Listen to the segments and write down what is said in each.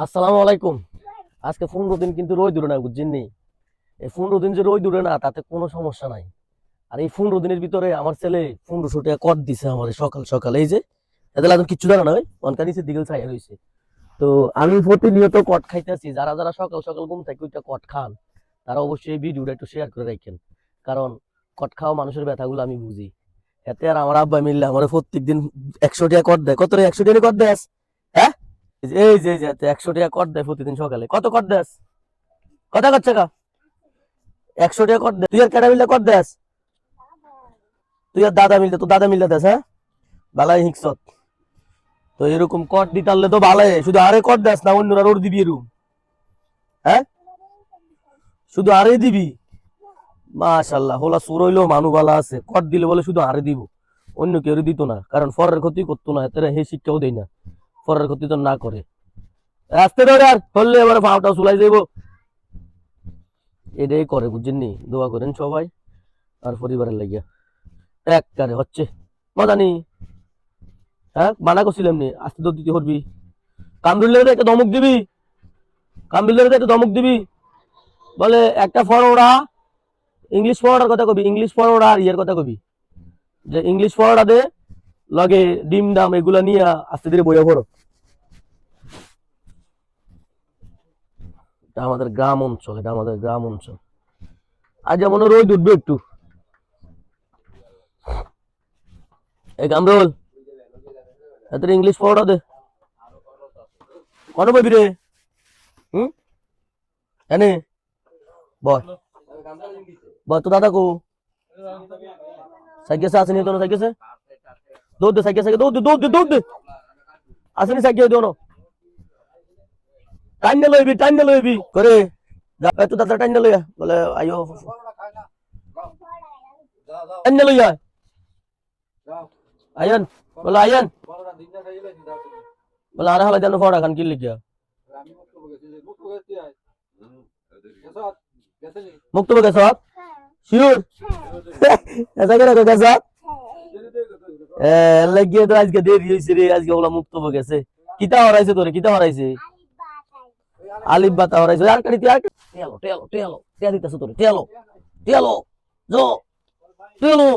আসসালামু আলাইকুম। আজকে 15 দিন কিন্তু রোদ উঠে না, বুঝছেন নি? এই 15 দিন যে রোদ উঠে না তাতে কোনো সমস্যা নাই। আর এই 15 দিনের ভিতরে আমার ছেলে 1500 টাকা কর দিছে আমার সকাল সকাল। এই যে এদের এখন কিচ্ছু জানা নয়, অনকা নিচে দিকে ছাই রয়েছে। তো আমি প্রতিনিয়ত কট খাইতেছি। যারা যারা সকাল সকাল ঘুম থেকে ওইটা কট খান তারা অবশ্যই এই ভিডিওটা একটু শেয়ার করে রাখেন, কারণ কট খাওয়া মানুষের ব্যথাগুলো আমি বুঝি। এতে আর আমার আব্বা মিললে আমার প্রত্যেকদিন 100 টাকা কর দেয়। কত রে 100 টাকা কর দেয়? হ্যাঁ, এই যে 100 টাকা কর দেয় প্রতিদিন সকালে। কত কর দেস? কথা করছে কা? 100 টাকা কর দেয়। তুই আর কেটা মিললে কর দেস? তুই আর দাদা মিললে, তো দাদা মিললে দেস? হ্যাঁ, বালাই হিকসত। তো এরকম কর দিতারলে তো ভালো, শুধু আরে কর দেস না, অন্যরা ওর দিবি এরকম? হ্যাঁ, শুধু আরে দিবি? মাশাল্লাহ, হোলা সুর হইলো মানু বালা আছে। কর দিলে বলে শুধু আরে দিব, অন্য কেউ দিত না, কারণ ফরের ক্ষতি করতো না। এতে হে শিক্ষাও দেয় না, ফরের ক্ষতি তো না করে। রাস্তায় ধরে আর ধরলে এবার পাউটা চুলাই যাইব। এটাই করে, বুঝছেন নি? দোয়া করেন সবাই আর পরিবারের লাগিয়া। একবারে হচ্ছে মজা নি। হ্যাঁ, মানা করছিলাম নি আস্তে তো দিতে করবি। কামরুল্লাহ একটা ধমক দিবি, কামরুল্লাহ একটা ধমক দিবি। বলে একটা ফরওয়ার্ডা, ইংলিশ ফরওয়ার্ডার কথা কবি, ইংলিশ ফরওয়ার্ডা আর ইয়ের কথা কবি, যে ইংলিশ ফরওয়ার্ডা দে লগে ডিম ডাম এগুলা নিয়ে আস্তে ধীরে বইয়া পড়ো। এটা আমাদের গ্রাম অঞ্চল, এটা আমাদের গ্রাম অঞ্চল। আজ যেমন রোদ উঠবে একটু। এই কামরুল, এত ইংলিশ পড়া দে। কত বইবি রে? হুম, এনে বয় বয়। তো দাদা কো সাইকেল আছে নি? তো সাইকেল দৌড় দে, সাইকেল সাইকেল দৌড় দে, দৌড় দে, দৌড় দে। আসেনি সাইকেল দিও না। টাইনে লইবি, টাইনে লইবি করে যা। তো দাদা টাইনে লইয়া বলে আইও, টাইনে লইয়া আইয়ান, বলে আইয়ান, বলে আরে হালা জানো ফড়া খান কি লিখিয়া মুক্ত গেছ? শিওর? এসা করে গেছ? লাগিয়ে তো আজকে দেরি হয়েছে রে। আজকে ওগুলা মুক্ত গেছে। কিতা হরাইছে তোরে? কিতা হরাইছে? আলিফ বাতা হরাইছে। আর কাটি তুই আর টেলো টেলো টেলো টেয়া দিতেছ তোরে। টেলো টেলো জো টেলো।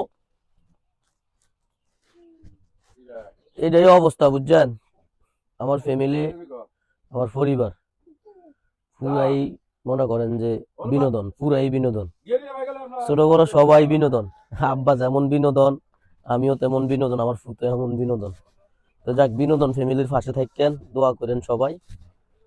এটাই অবস্থা, বুঝছেন? আমার ফ্যামিলি, আমার পরিবার পুরাই মনে করেন যে বিনোদন, পুরাই বিনোদন। ছোট বড় সবাই বিনোদন। আব্বা যেমন বিনোদন, আমিও তেমন বিনোদন, আমার ফুতো এমন বিনোদন। তো যাক, বিনোদন ফ্যামিলির পাশে থাকেন, দোয়া করেন সবাই।